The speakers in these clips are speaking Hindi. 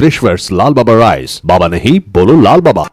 दृश्यवर्ष लाल बाबा राइस, बाबा नहीं बोलो लाल बाबा।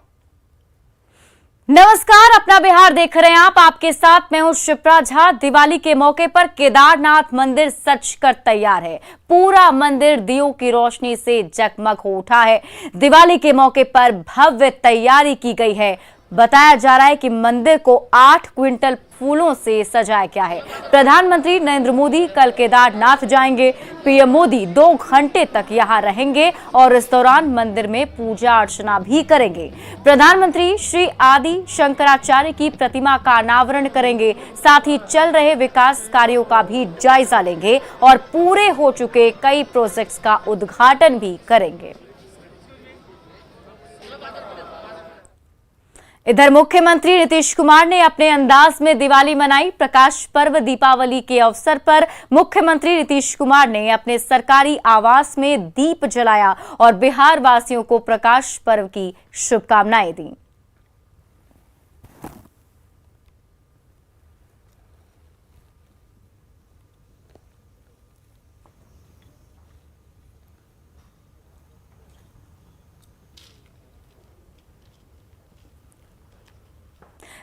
नमस्कार, अपना बिहार देख रहे हैं आप। आपके साथ मैं हूं शिप्रा झा। दिवाली के मौके पर केदारनाथ मंदिर सज कर तैयार है। पूरा मंदिर दियों की रोशनी से जगमग हो उठा है। दिवाली के मौके पर भव्य तैयारी की गई है। बताया जा रहा है कि मंदिर को 8 क्विंटल फूलों से सजाया गया है। प्रधानमंत्री नरेंद्र मोदी कल केदारनाथ जाएंगे। पीएम मोदी 2 घंटे तक यहां रहेंगे और इस दौरान मंदिर में पूजा अर्चना भी करेंगे। प्रधानमंत्री श्री आदि शंकराचार्य की प्रतिमा का अनावरण करेंगे। साथ ही चल रहे विकास कार्यों का भी जायजा लेंगे और पूरे हो चुके कई प्रोजेक्ट्स का उद्घाटन भी करेंगे। इधर मुख्यमंत्री नीतीश कुमार ने अपने अंदाज में दिवाली मनाई। प्रकाश पर्व दीपावली के अवसर पर मुख्यमंत्री नीतीश कुमार ने अपने सरकारी आवास में दीप जलाया और बिहार वासियों को प्रकाश पर्व की शुभकामनाएं दी।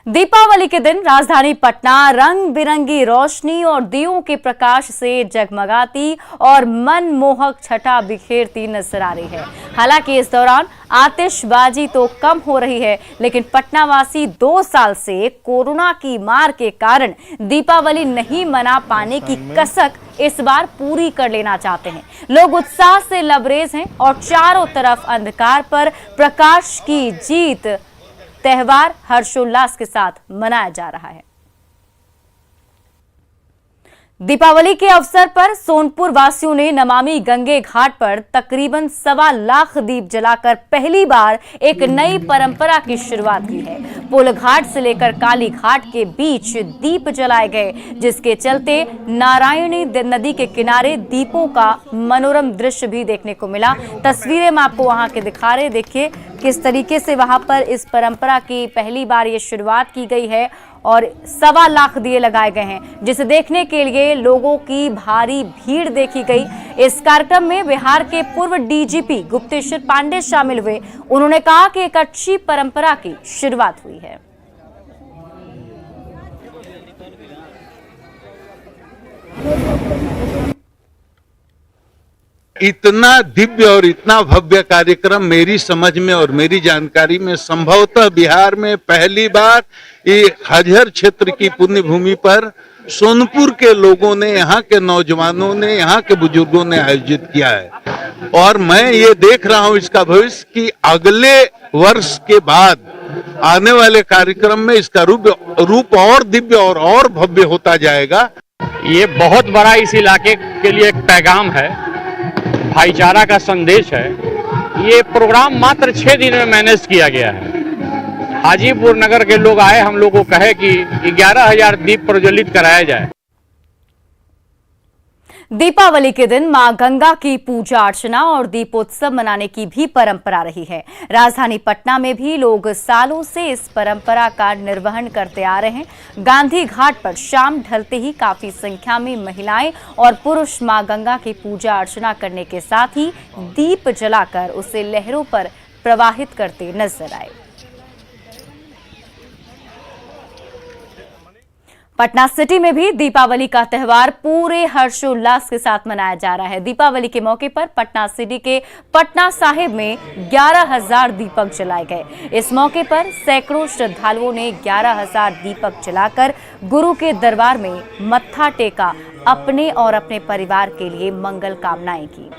दीपावली के दिन राजधानी पटना रंग बिरंगी रोशनी और दियों के प्रकाश से जगमगाती और मनमोहक छटा बिखेरती नजर आ रही है। हालांकि इस दौरान आतिशबाजी तो कम हो रही है, लेकिन पटनावासी 2 साल से कोरोना की मार के कारण दीपावली नहीं मना पाने की कसक इस बार पूरी कर लेना चाहते हैं। लोग उत्साह से लबरेज हैं और चारों तरफ अंधकार पर प्रकाश की जीत त्योहार हर्षोल्लास के साथ मनाया जा रहा है। दीपावली के अवसर पर सोनपुर वासियों ने नमामि गंगे घाट पर तकरीबन 1.25 लाख दीप जलाकर पहली बार एक नई परंपरा की शुरुआत की है। पुल घाट से लेकर काली घाट के बीच दीप जलाए गए, जिसके चलते नारायणी नदी के किनारे दीपों का मनोरम दृश्य भी देखने को मिला। तस्वीरें मैं आपको वहां के दिखा रहे, देखिए किस तरीके से वहां पर इस परंपरा की पहली बार ये शुरुआत की गई है और 1.25 लाख दिए लगाए गए हैं, जिसे देखने के लिए लोगों की भारी भीड़ देखी गई। इस कार्यक्रम में बिहार के पूर्व डीजीपी गुप्तेश्वर पांडे शामिल हुए। उन्होंने कहा कि एक अच्छी परंपरा की शुरुआत हुई है। इतना दिव्य और इतना भव्य कार्यक्रम मेरी समझ में और मेरी जानकारी में संभवतः बिहार में पहली बार ये हजहर क्षेत्र की पुण्य भूमि पर सोनपुर के लोगों ने, यहाँ के नौजवानों ने, यहाँ के बुजुर्गों ने आयोजित किया है। और मैं ये देख रहा हूँ इसका भविष्य कि अगले वर्ष के बाद आने वाले कार्यक्रम में इसका रूप और दिव्य और भव्य होता जाएगा। ये बहुत बड़ा इस इलाके के लिए एक पैगाम है, भाईचारा का संदेश है। ये प्रोग्राम मात्र 6 दिन में मैनेज किया गया है। हाजीपुर नगर के लोग आए, हम लोग को कहे कि 11,000 दीप प्रज्वलित कराया जाए। दीपावली के दिन मां गंगा की पूजा अर्चना और दीपोत्सव मनाने की भी परंपरा रही है। राजधानी पटना में भी लोग सालों से इस परंपरा का निर्वहन करते आ रहे हैं। गांधी घाट पर शाम ढलते ही काफी संख्या में महिलाएं और पुरुष मां गंगा की पूजा अर्चना करने के साथ ही दीप जलाकर उसे लहरों पर प्रवाहित करते नजर आए। पटना सिटी में भी दीपावली का त्यौहार पूरे हर्षोल्लास के साथ मनाया जा रहा है। दीपावली के मौके पर पटना सिटी के पटना साहिब में 11,000 दीपक जलाए गए। इस मौके पर सैकड़ों श्रद्धालुओं ने 11,000 दीपक जलाकर गुरु के दरबार में मत्था टेका, अपने और अपने परिवार के लिए मंगल कामनाएं की।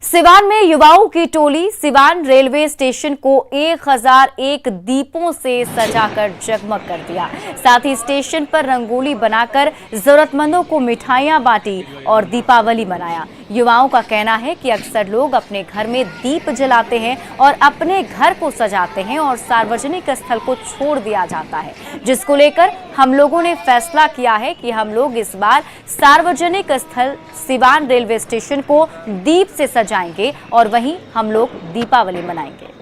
सिवान में युवाओं की टोली सिवान रेलवे स्टेशन को 1001 दीपों से सजाकर जगमग कर दिया। साथ ही स्टेशन पर रंगोली बनाकर जरूरतमंदों को मिठाइयां बांटी और दीपावली मनाया। युवाओं का कहना है कि अक्सर लोग अपने घर में दीप जलाते हैं और अपने घर को सजाते हैं और सार्वजनिक स्थल को छोड़ दिया जाता है, जिसको लेकर हम लोगों ने फैसला किया है कि हम लोग इस बार सार्वजनिक स्थल सिवान रेलवे स्टेशन को दीप से सजाएंगे और वहीं हम लोग दीपावली मनाएंगे।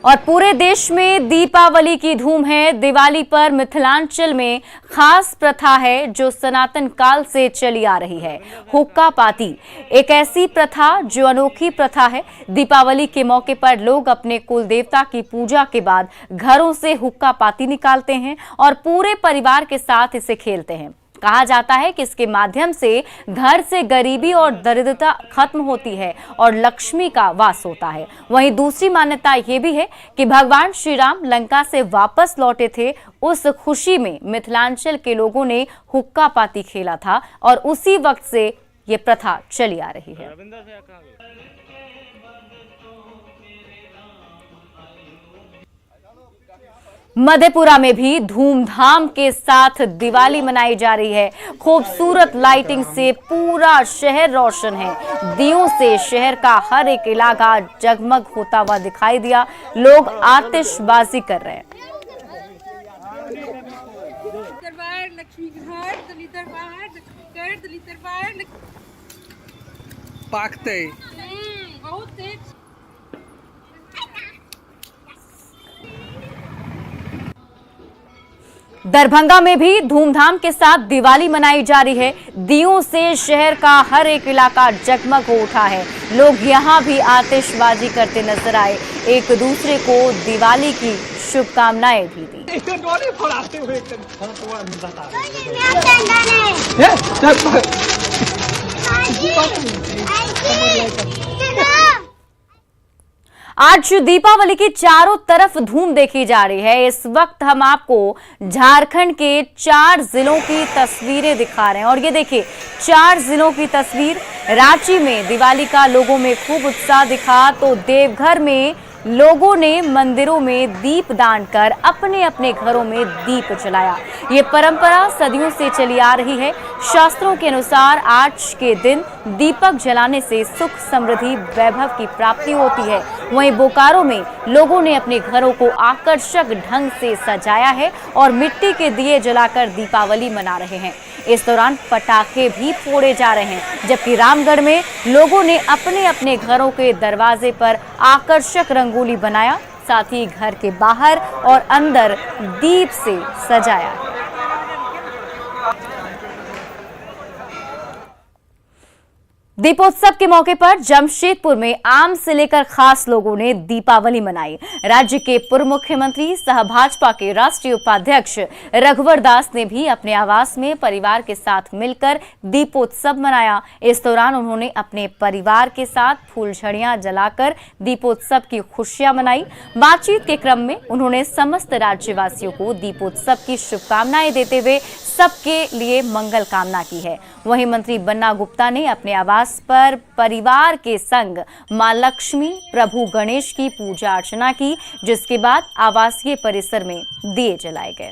और पूरे देश में दीपावली की धूम है। दिवाली पर मिथिलांचल में खास प्रथा है जो सनातन काल से चली आ रही है, हुक्का पाती। एक ऐसी प्रथा जो अनोखी प्रथा है। दीपावली के मौके पर लोग अपने कुल देवता की पूजा के बाद घरों से हुक्का पाती निकालते हैं और पूरे परिवार के साथ इसे खेलते हैं। कहा जाता है कि इसके माध्यम से घर से गरीबी और दरिद्रता खत्म होती है और लक्ष्मी का वास होता है। वहीं दूसरी मान्यता यह भी है कि भगवान श्री राम लंका से वापस लौटे थे। उस खुशी में मिथिलांचल के लोगों ने हुक्का पाती खेला था और उसी वक्त से ये प्रथा चली आ रही है। मधेपुरा में भी धूमधाम के साथ दिवाली मनाई जा रही है। खूबसूरत लाइटिंग से पूरा शहर रोशन है। दियों से शहर का हर एक इलाका जगमग होता हुआ दिखाई दिया। लोग आतिशबाजी कर रहे हैं। दरबार लक्ष्मी घर दली दरबार पाकते बहुत तेज। दरभंगा में भी धूमधाम के साथ दिवाली मनाई जा रही है। दियों से शहर का हर एक इलाका जगमग हो उठा है। लोग यहां भी आतिशबाजी करते नजर आए, एक दूसरे को दिवाली की शुभकामनाएं भी दी। आज दीपावली की चारों तरफ धूम देखी जा रही है। इस वक्त हम आपको झारखंड के 4 जिलों की तस्वीरें दिखा रहे हैं और ये देखिए 4 जिलों की तस्वीर। रांची में दिवाली का लोगों में खूब उत्साह दिखा तो देवघर में लोगों ने मंदिरों में दीप दान कर अपने अपने घरों में दीप जलाया। ये परंपरा सदियों से चली आ रही है। शास्त्रों के अनुसार आज के दिन दीपक जलाने से सुख समृद्धि वैभव की प्राप्ति होती है। वहीं बोकारो में लोगों ने अपने घरों को आकर्षक ढंग से सजाया है और मिट्टी के दिए जलाकर दीपावली मना रहे हैं। इस दौरान पटाखे भी फोड़े जा रहे हैं, जबकि रामगढ़ में लोगों ने अपने अपने घरों के दरवाजे पर आकर्षक रंगोली बनाया, साथ ही घर के बाहर और अंदर दीप से सजाया है। दीपोत्सव के मौके पर जमशेदपुर में आम से लेकर खास लोगों ने दीपावली मनाई। राज्य के पूर्व मुख्यमंत्री सह भाजपा के राष्ट्रीय उपाध्यक्ष रघुवर दास ने भी अपने आवास में परिवार के साथ मिलकर दीपोत्सव मनाया। इस दौरान उन्होंने अपने परिवार के साथ फूलझड़ियां जलाकर दीपोत्सव की खुशियां मनाई। बातचीत के क्रम में उन्होंने समस्त राज्यवासियों को दीपोत्सव की शुभकामनाएं देते हुए सबके लिए मंगल कामना की है। वहीं मंत्री बन्ना गुप्ता ने अपने आवास पर परिवार के संग मां लक्ष्मी, प्रभु गणेश की पूजा अर्चना की, जिसके बाद आवासीय परिसर में दिए जलाए गए।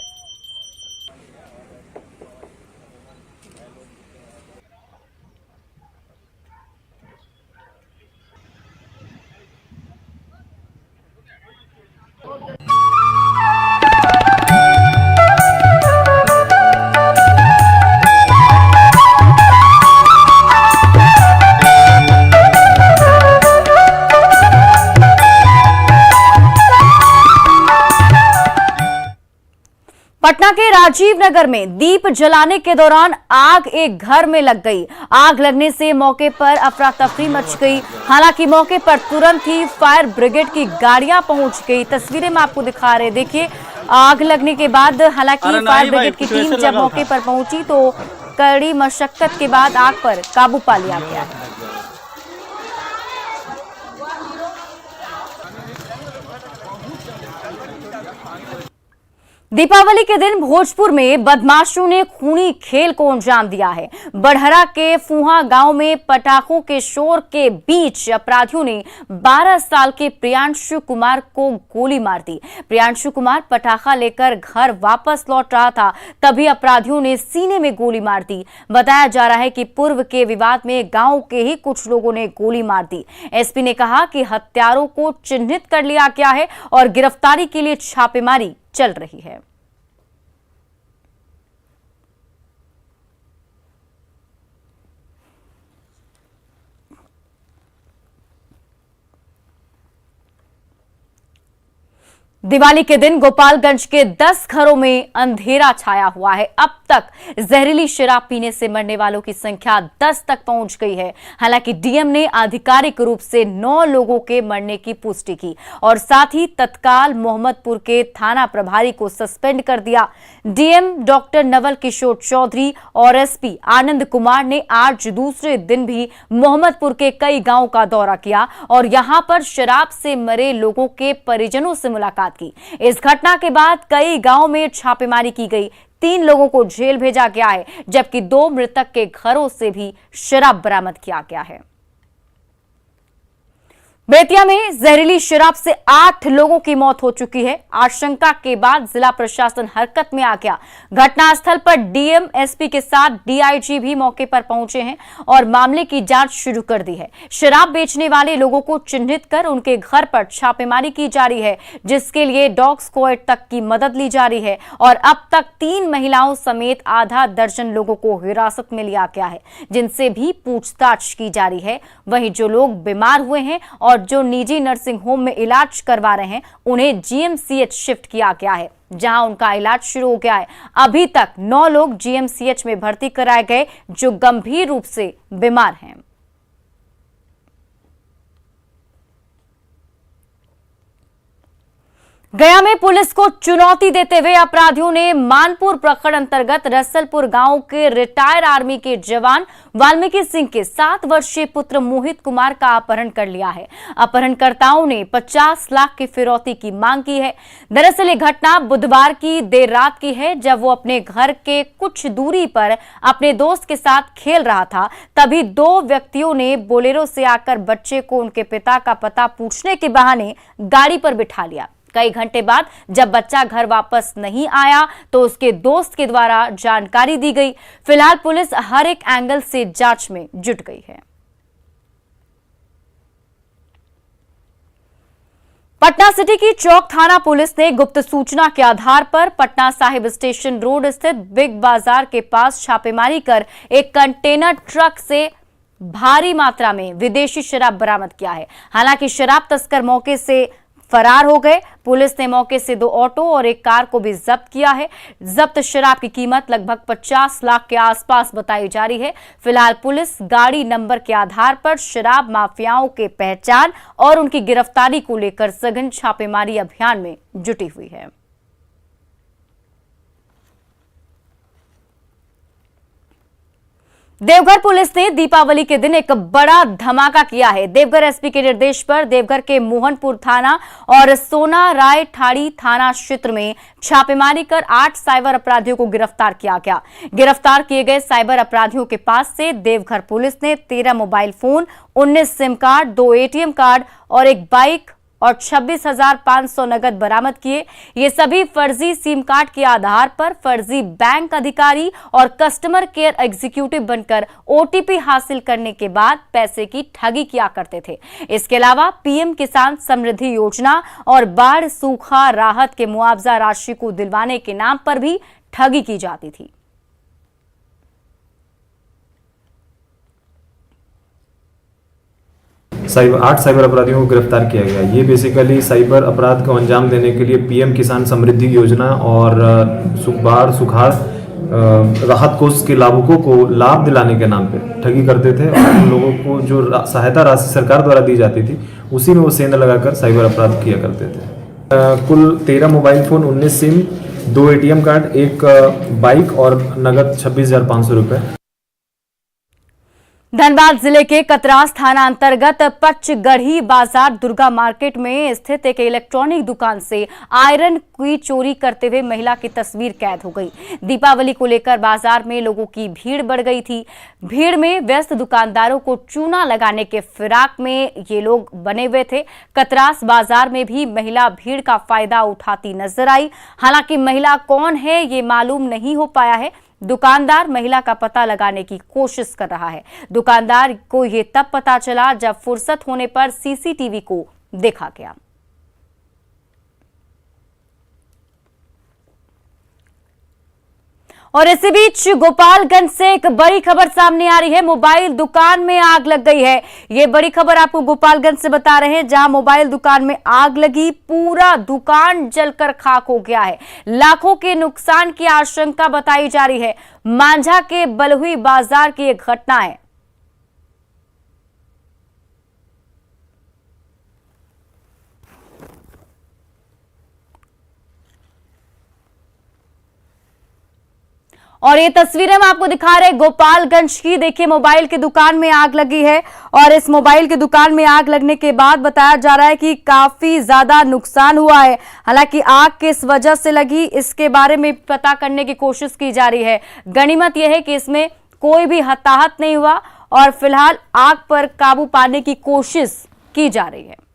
पटना के राजीव नगर में दीप जलाने के दौरान आग एक घर में लग गई। आग लगने से मौके पर अफरा तफरी मच गई। हालांकि मौके पर तुरंत ही फायर ब्रिगेड की गाड़ियां पहुंच गई। तस्वीरें में आपको दिखा रहे, देखिए आग लगने के बाद हालांकि फायर ब्रिगेड की टीम जब मौके पर पहुंची तो कड़ी मशक्कत के बाद आग पर काबू पा लिया गया है। दीपावली के दिन भोजपुर में बदमाशों ने खूनी खेल को अंजाम दिया है। बड़हरा के फूहा गांव में पटाखों के शोर के बीच अपराधियों ने 12 साल के प्रियांशु कुमार को गोली मार दी। प्रियांशु कुमार पटाखा लेकर घर वापस लौट रहा था, तभी अपराधियों ने सीने में गोली मार दी। बताया जा रहा है कि पूर्व के विवाद में गांव के ही कुछ लोगों ने गोली मार दी। एसपी ने कहा कि हत्यारों को चिन्हित कर लिया गया है और गिरफ्तारी के लिए छापेमारी चल रही है। दिवाली के दिन गोपालगंज के 10 घरों में अंधेरा छाया हुआ है। अब तक जहरीली शराब पीने से मरने वालों की संख्या 10 तक पहुंच गई है। हालांकि डीएम ने आधिकारिक रूप से 9 लोगों के मरने की पुष्टि की और साथ ही तत्काल मोहम्मदपुर के थाना प्रभारी को सस्पेंड कर दिया। डीएम डॉक्टर नवल किशोर चौधरी और एसपी आनंद कुमार ने आज दूसरे दिन भी मोहम्मदपुर के कई गांवों का दौरा किया और यहां पर शराब से मरे लोगों के परिजनों से मुलाकात की। इस घटना के बाद कई गांवों में छापेमारी की गई। 3 लोगों को जेल भेजा गया है, जबकि 2 मृतक के घरों से भी शराब बरामद किया गया है। बेतिया में जहरीली शराब से 8 लोगों की मौत हो चुकी है। आशंका के बाद जिला प्रशासन हरकत में आ गया। घटनास्थल पर डीएम एसपी के साथ डीआईजी भी मौके पर पहुंचे हैं और मामले की जांच शुरू कर दी है। शराब बेचने वाले लोगों को चिन्हित कर उनके घर पर छापेमारी की जा रही है, जिसके लिए डॉग स्क्वाड तक की मदद ली जा रही है और अब तक 3 महिलाओं समेत आधा दर्जन लोगों को हिरासत में लिया गया है, जिनसे भी पूछताछ की जा रही है। वहीं जो लोग बीमार हुए हैं और जो निजी नर्सिंग होम में इलाज करवा रहे हैं, उन्हें जीएमसीएच शिफ्ट किया गया है, जहां उनका इलाज शुरू हो गया है। अभी तक 9 लोग जीएमसीएच में भर्ती कराए गए जो गंभीर रूप से बीमार हैं। गया में पुलिस को चुनौती देते हुए अपराधियों ने मानपुर प्रखंड अंतर्गत रसलपुर गांव के रिटायर आर्मी के जवान वाल्मीकि सिंह के 7 वर्षीय पुत्र मोहित कुमार का अपहरण कर लिया है। अपहरणकर्ताओं ने 50 लाख की फिरौती की मांग की है। दरअसल ये घटना बुधवार की देर रात की है, जब वो अपने घर के कुछ दूरी पर अपने दोस्त के साथ खेल रहा था। तभी 2 व्यक्तियों ने बोलेरो से आकर बच्चे को उनके पिता का पता पूछने के बहाने गाड़ी पर बिठा लिया। कई घंटे बाद जब बच्चा घर वापस नहीं आया तो उसके दोस्त के द्वारा जानकारी दी गई। फिलहाल पुलिस हर एक एंगल से जांच में जुट गई है। पटना सिटी की चौक थाना पुलिस ने गुप्त सूचना के आधार पर पटना साहिब स्टेशन रोड स्थित बिग बाजार के पास छापेमारी कर एक कंटेनर ट्रक से भारी मात्रा में विदेशी शराब बरामद किया है। हालांकि शराब तस्कर मौके से फरार हो गए। पुलिस ने मौके से 2 ऑटो और एक कार को भी जब्त किया है। जब्त शराब की कीमत लगभग 50 लाख के आसपास बताई जा रही है। फिलहाल पुलिस गाड़ी नंबर के आधार पर शराब माफियाओं के पहचान और उनकी गिरफ्तारी को लेकर सघन छापेमारी अभियान में जुटी हुई है। देवघर पुलिस ने दीपावली के दिन एक बड़ा धमाका किया है। देवघर एसपी के निर्देश पर देवघर के मोहनपुर थाना और सोना राय ठाड़ी थाना क्षेत्र में छापेमारी कर 8 साइबर अपराधियों को गिरफ्तार किया गया। गिरफ्तार किए गए साइबर अपराधियों के पास से देवघर पुलिस ने 13 mobile phone, 19 SIM card, 2 ATM card और एक बाइक और 26,500 नगद बरामद किए। ये सभी फर्जी सिम कार्ड के आधार पर फर्जी बैंक अधिकारी और कस्टमर केयर एग्जीक्यूटिव बनकर ओटीपी हासिल करने के बाद पैसे की ठगी किया करते थे। इसके अलावा पीएम किसान समृद्धि योजना और बाढ़ सूखा राहत के मुआवजा राशि को दिलवाने के नाम पर भी ठगी की जाती थी। 8 साइबर अपराधियों को गिरफ्तार किया गया। ये बेसिकली साइबर अपराध को अंजाम देने के लिए पीएम किसान समृद्धि योजना और बाढ़ सुखाड़ राहत कोष के लाभुकों को लाभ दिलाने के नाम पे ठगी करते थे और उन लोगों को जो सहायता राशि सरकार द्वारा दी जाती थी उसी में वो सेंध लगाकर साइबर अपराध किया करते थे। कुल 13 mobile phone, 19 SIM, 2 ATM card, एक बाइक और नगद 26,500 रुपए। धनबाद जिले के कतरास थाना अंतर्गत पचगढ़ी बाजार दुर्गा मार्केट में स्थित एक इलेक्ट्रॉनिक दुकान से आयरन की चोरी करते हुए महिला की तस्वीर कैद हो गई। दीपावली को लेकर बाजार में लोगों की भीड़ बढ़ गई थी। भीड़ में व्यस्त दुकानदारों को चूना लगाने के फिराक में ये लोग बने हुए थे। कतरास बाजार में भी महिला भीड़ का फायदा उठाती नजर आई। हालांकि महिला कौन है ये मालूम नहीं हो पाया है। दुकानदार महिला का पता लगाने की कोशिश कर रहा है। दुकानदार को यह तब पता चला जब फुर्सत होने पर सीसीटीवी को देखा गया। और इसी बीच गोपालगंज से एक बड़ी खबर सामने आ रही है। मोबाइल दुकान में आग लग गई है। ये बड़ी खबर आपको गोपालगंज से बता रहे हैं, जहां मोबाइल दुकान में आग लगी, पूरा दुकान जलकर खाक हो गया है। लाखों के नुकसान की आशंका बताई जा रही है। मांझा के बलहुई बाजार की एक घटना है। और ये तस्वीरें हम आपको दिखा रहे हैं गोपालगंज की। देखिए, मोबाइल की दुकान में आग लगी है और इस मोबाइल की दुकान में आग लगने के बाद बताया जा रहा है कि काफी ज्यादा नुकसान हुआ है। हालांकि आग किस वजह से लगी, इसके बारे में पता करने की कोशिश की जा रही है। गनीमत यह है कि इसमें कोई भी हताहत नहीं हुआ और फिलहाल आग पर काबू पाने की कोशिश की जा रही है।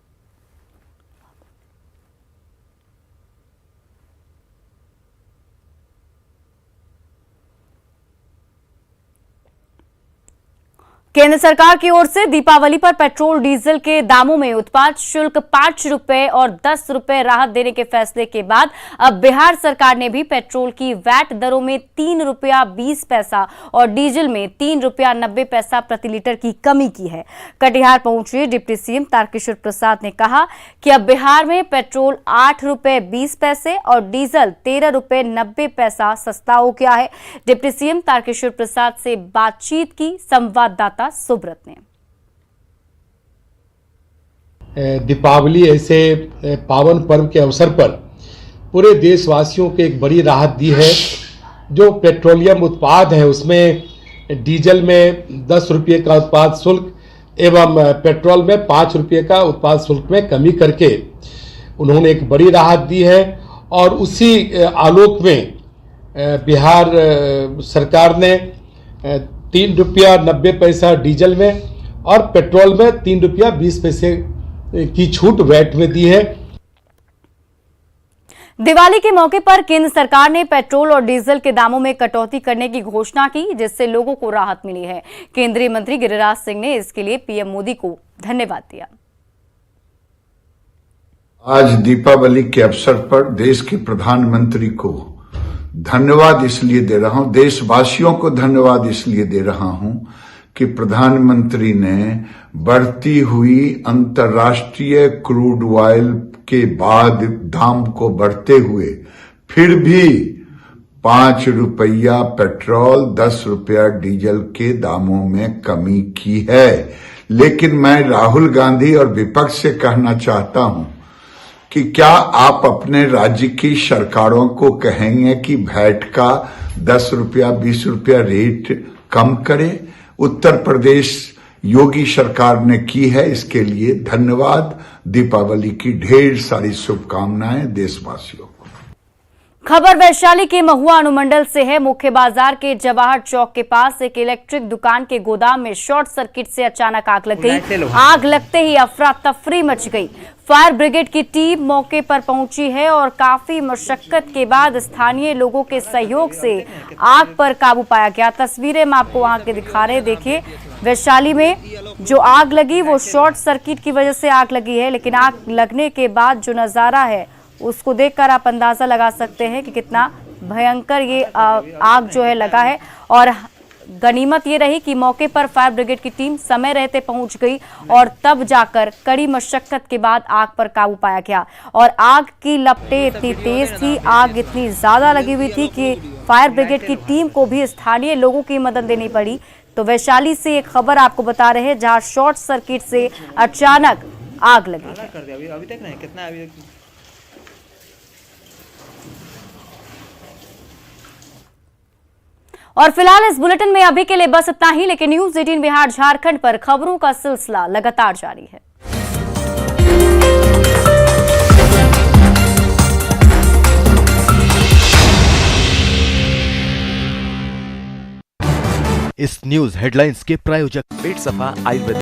केंद्र सरकार की ओर से दीपावली पर पेट्रोल डीजल के दामों में उत्पाद शुल्क 5 रुपए और 10 रुपए राहत देने के फैसले के बाद अब बिहार सरकार ने भी पेट्रोल की वैट दरों में 3 रुपया 20 पैसा और डीजल में 3 रुपया 90 पैसा प्रति लीटर की कमी की है। कटिहार पहुंचे डिप्टी सीएम तारकिशोर प्रसाद ने कहा कि अब बिहार में पेट्रोल 8 रुपए 20 पैसे और डीजल 13 रुपए 90 पैसा सस्ता हो गया है। डिप्टी सीएम तारकिशोर प्रसाद से बातचीत की संवाददाता सुब्रत ने। दीपावली ऐसे पावन पर्व के अवसर पर पूरे देशवासियों को एक बड़ी राहत दी है। जो पेट्रोलियम उत्पाद है उसमें डीजल में 10 रुपये का उत्पाद शुल्क एवं पेट्रोल में 5 रुपये का उत्पाद शुल्क में कमी करके उन्होंने एक बड़ी राहत दी है। और उसी आलोक में बिहार सरकार ने 3 रुपया 90 पैसा डीजल में और पेट्रोल में 3 रुपया 20 पैसे की छूट वैट में दी है। दिवाली के मौके पर केंद्र सरकार ने पेट्रोल और डीजल के दामों में कटौती करने की घोषणा की, जिससे लोगों को राहत मिली है। केंद्रीय मंत्री गिरिराज सिंह ने इसके लिए पीएम मोदी को धन्यवाद दिया। आज दीपावली के अवसर पर देश के प्रधानमंत्री को धन्यवाद इसलिए दे रहा हूं, देशवासियों को धन्यवाद इसलिए दे रहा हूं कि प्रधानमंत्री ने बढ़ती हुई अंतर्राष्ट्रीय क्रूड ऑयल के बाद दाम को बढ़ते हुए फिर भी 5 रुपया पेट्रोल 10 रुपया डीजल के दामों में कमी की है। लेकिन मैं राहुल गांधी और विपक्ष से कहना चाहता हूं कि क्या आप अपने राज्य की सरकारों को कहेंगे कि वैट का 10 रुपया 20 रुपया रेट कम करे? उत्तर प्रदेश योगी सरकार ने की है, इसके लिए धन्यवाद। दीपावली की ढेर सारी शुभकामनाएं देशवासियों को। खबर वैशाली के महुआ अनुमंडल से है। मुख्य बाजार के जवाहर चौक के पास एक इलेक्ट्रिक दुकान के गोदाम में शॉर्ट सर्किट से अचानक आग लग गई। आग लगते ही अफरा तफरी मच गई। फायर ब्रिगेड की टीम मौके पर पहुंची है और काफी मशक्कत के बाद स्थानीय लोगों के सहयोग से आग पर काबू पाया गया। तस्वीरें हम आपको वहां के दिखा रहे हैं। देखिए, वैशाली में जो आग लगी वो शॉर्ट सर्किट की वजह से आग लगी है, लेकिन आग लगने के बाद जो नजारा है उसको देखकर आप अंदाजा लगा सकते हैं कि कितना भयंकर ये आग जो है लगा है। और गनीमत ये रही कि मौके पर फायर ब्रिगेड की टीम समय रहते पहुंच गई और तब जाकर कड़ी मशक्कत के बाद आग पर काबू पाया गया। और आग की लपटें इतनी तेज थी, आग इतनी ज्यादा लगी हुई थी कि फायर ब्रिगेड की टीम को भी स्थानीय लोगों की मदद लेनी पड़ी। तो वैशाली से एक खबर आपको बता रहे हैं, जहां शॉर्ट सर्किट से अचानक आग लगी है। और फिलहाल इस बुलेटिन में अभी के लिए बस इतना ही, लेकिन न्यूज 18 बिहार झारखंड पर खबरों का सिलसिला लगातार जारी है। इस न्यूज हेडलाइंस के प्रायोजक पेट सफा आयुर्वेद